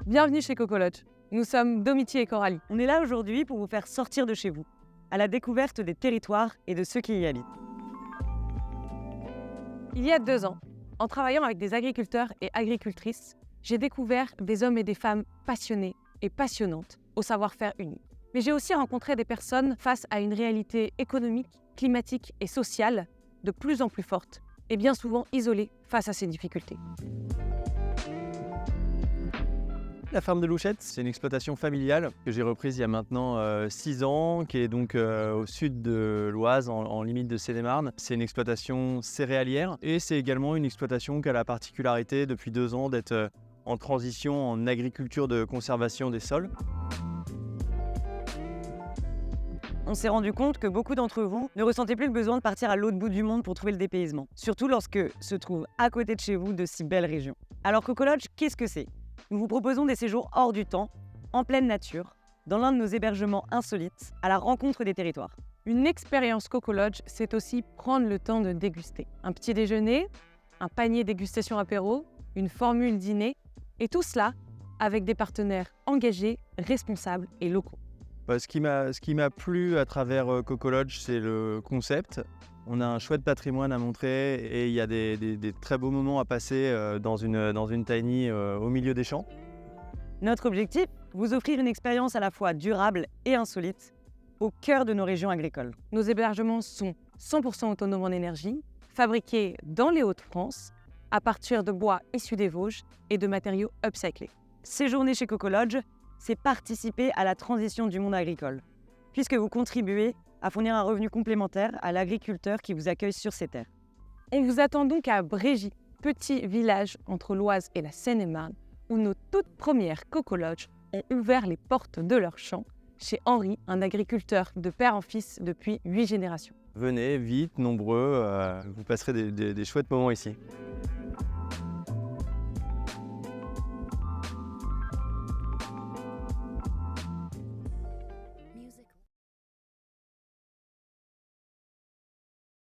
Bienvenue chez Coco Lodge. Nous sommes Domiti et Coralie. On est là aujourd'hui pour vous faire sortir de chez vous, à la découverte des territoires et de ceux qui y habitent. Il y a 2 ans, en travaillant avec des agriculteurs et agricultrices, j'ai découvert des hommes et des femmes passionnés et passionnantes au savoir-faire unique. Mais j'ai aussi rencontré des personnes face à une réalité économique, climatique et sociale de plus en plus forte et bien souvent isolées face à ces difficultés. La ferme de Louchette, c'est une exploitation familiale que j'ai reprise il y a maintenant 6 ans, qui est donc au sud de l'Oise, en limite de Seine-et-Marne. C'est une exploitation céréalière et c'est également une exploitation qui a la particularité depuis 2 ans d'être en transition en agriculture de conservation des sols. On s'est rendu compte que beaucoup d'entre vous ne ressentaient plus le besoin de partir à l'autre bout du monde pour trouver le dépaysement, surtout lorsque se trouvent à côté de chez vous de si belles régions. Alors Coco Lodge, qu'est-ce que c'est ? Nous vous proposons des séjours hors du temps, en pleine nature, dans l'un de nos hébergements insolites, à la rencontre des territoires. Une expérience Coco Lodge, c'est aussi prendre le temps de déguster. Un petit déjeuner, un panier dégustation apéro, une formule dîner, et tout cela avec des partenaires engagés, responsables et locaux. Ce qui m'a plu à travers Coco Lodge, c'est le concept. On a un chouette patrimoine à montrer et il y a des très beaux moments à passer dans une tiny au milieu des champs. Notre objectif, vous offrir une expérience à la fois durable et insolite, au cœur de nos régions agricoles. Nos hébergements sont 100% autonomes en énergie, fabriqués dans les Hauts-de-France, à partir de bois issus des Vosges et de matériaux upcyclés. Séjourner chez Coco Lodge, c'est participer à la transition du monde agricole, puisque vous contribuez à fournir un revenu complémentaire à l'agriculteur qui vous accueille sur ses terres. On vous attend donc à Brégy, petit village entre l'Oise et la Seine-et-Marne, où nos toutes premières Coco Lodge ont ouvert les portes de leur champ chez Henri, un agriculteur de père en fils depuis 8 générations. Venez vite, nombreux, vous passerez des chouettes moments ici.